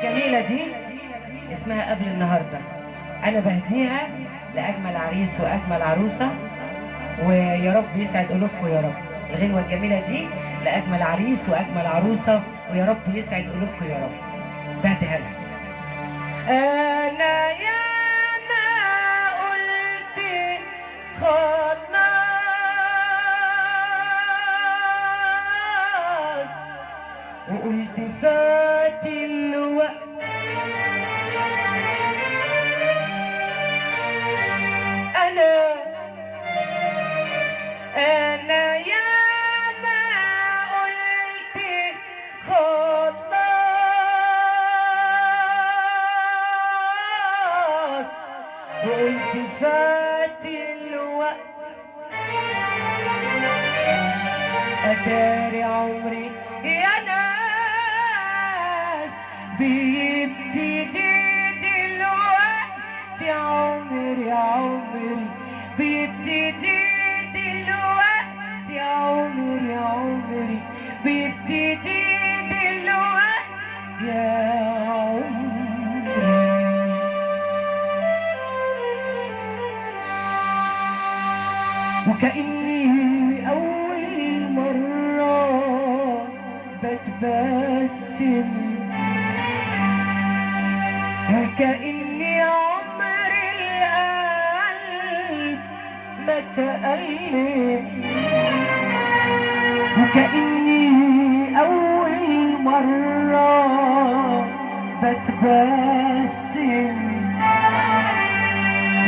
الجميلة دي اسمها قبل النهاردة. أنا بهديها لأجمل عريس وأجمل عروسة، ويا رب يسعد قلوبكم يا رب. الغنوة الجميلة دي لأجمل عريس وأجمل عروسة، ويا رب يسعد قلوبكم يا رب. بهديها لك. أنا يا ما قلت خلاص، وقلت فات الوقت، أنا يا ما قلت خلاص، وقلت فات الوقت، أتاري عمري يا ناس بيبتدي دلوقتي، عمري بيبتدي دلوقتي، عمري بيبتدي دلوقتي يا عمري. وكأني أول مرة بتبسم، وكأني عمر القلب ما تألم، وكأني أول مرة بتبسم،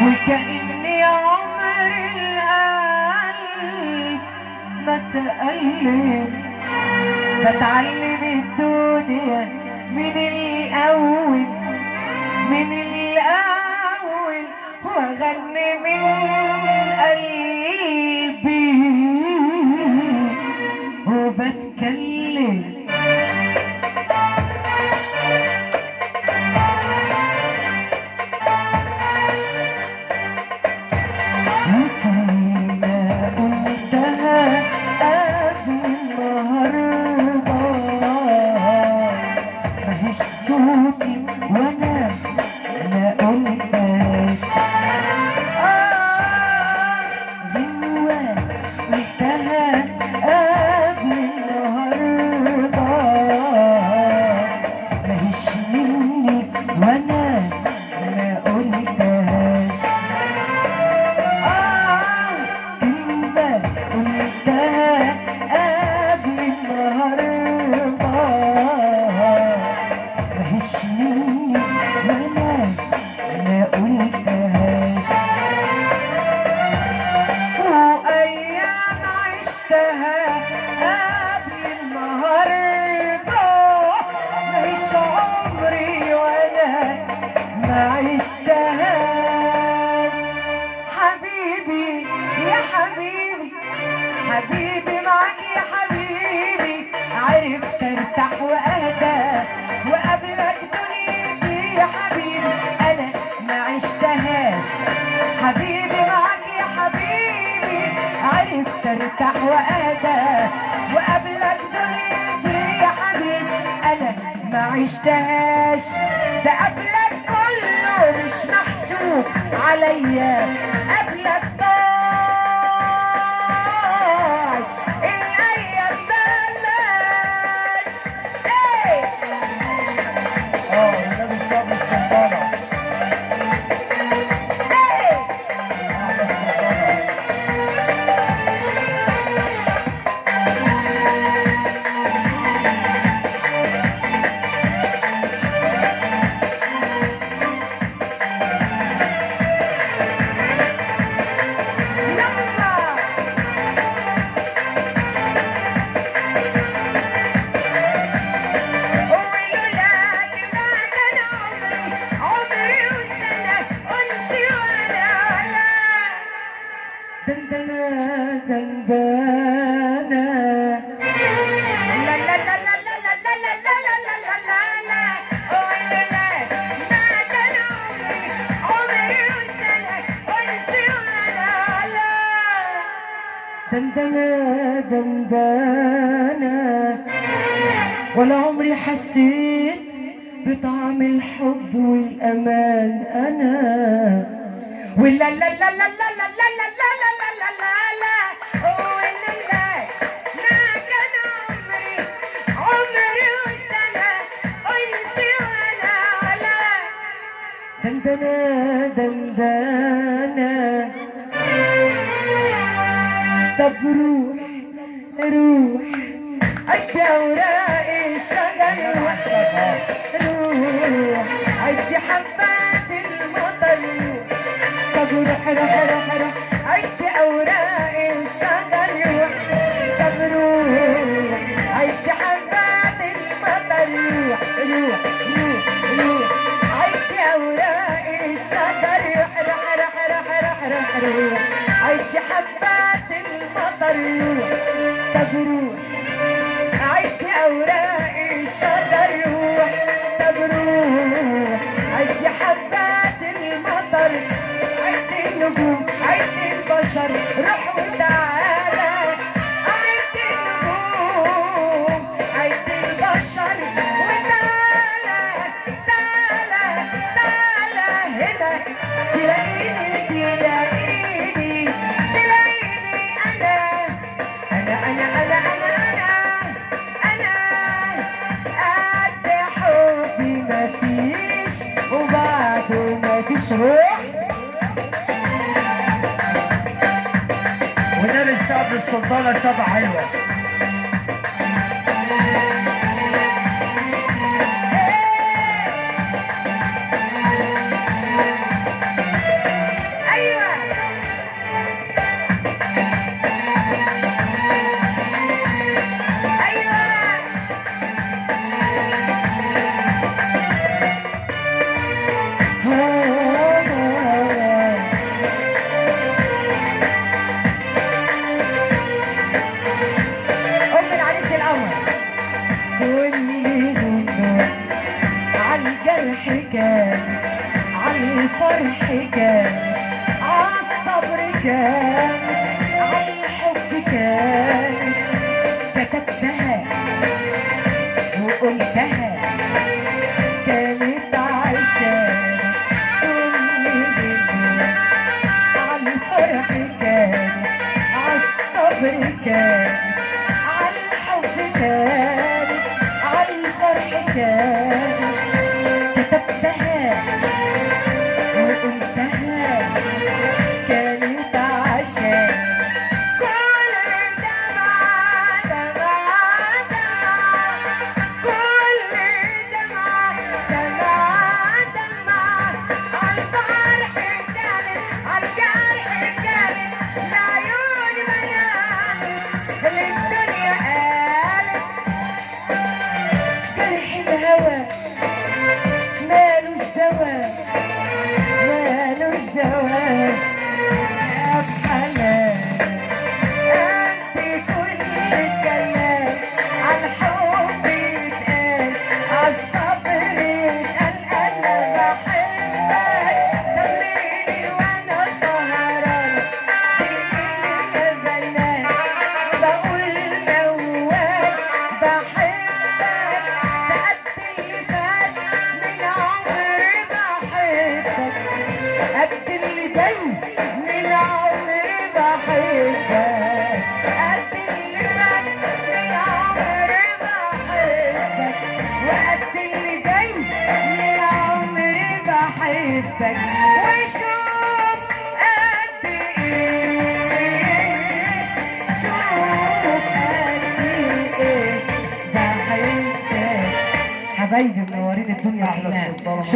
وكأني عمر القلب ما تألم. بتعلم الدنيا من الأول، من الأول، وأغني من قلبي وبتكلم. وكلمة قلتها قبل النهاردة مفيش صوتي وأنا ما قلتهاش، غنوة قلتها قبل النهاردة مفيش مني وأنا ما قلتهاش، كلمة قلتها قبل النهاردة مفيش مني وأنا ما قلتهاش، وأيام عشتها قبل النهاردة مش عمري وأنا ما عشتهاش. حبيبي يا حبيبي، حبيبي معاك يا حبيبي، عرفت ارتاح واهدى وقبلك دنيتي يا حبيبي انا ما عشتهاش. حبيبي معاك يا حبيبي، عرفت ارتاح واهدى وقبلك دنيتي يا حبيبي انا ما عشتهاش. ده قبلك كله مش محسوب عليا، قبلك ضاع الايام بلاش. ايه والنبي صاب السلطانة. ايه أحلى السلطانة. دندنة دندنة لا لا لا لا لا لا لا لا لا لا لا لا لا لا ما كان عمري وسنة أنسي ولا لا. دندنة دندنة ولا عمري حسيت وطعم الحب والأمان أنا ولا لا لا لا لا لا لا لا لا لا لا لا لا ولا لا ما كان عمري وسنة أنسي وأنا لا دندنة دندنة طب روح روح عد أوراق الشجر روح عد حبات المطر طب روح روح روح روح عد أوراق الشجر روح طب روح عد حبات المطر روح روح روح روح عد أوراق الشجر روح روح روح روح روح روح روح عد حبات المطر روح طب روح عد أوراق الشجر روح طب روح عد حبات المطر عد النجوم عد البشر روح وتعالى عد النجوم عد البشر وتعالى تعالى تعالى هنا تلاقيني تلاقيني تلاقيني أنا أنا أنا أنا أنا قد حبي مفيش وبعده مفيش روح ونال السعد السلطانة سبع حلوة. أيوة أم العريس القمر واللي ظنه عالجرح كان عالفرح كان عالصبر كان عالحب كان كتبتها وقلتها كانت عشان كل ظنه عالفرح كان عالصبر كان عالحب كان عالفرح كان كتبتها وقلتها كانت عشان كل دمعة دمعة دمعة كل دمعة دمعة دمعة عالفرح كانت عالجرح كانت العيون منامت للدنيا قالت جرح الهوى مالوش دواء مالوش دواء يا بحنان انت كل الكلام عن حب يتقال عالصبر يتقال انا بحبك طليني وانا سهرانه سيبيني يا بنات بقول موال بحبك ده قد اللي فات من عمري بحبك قد اللي جاي من عمري بحبك قد اللي فات من عمري بحبك وقد اللي جاي من عمري بحبك وشوف قد ايه شوف قد ايه بحبك حبايبي منورين الدنيا أحلى كلها. السلطانة. شكرا.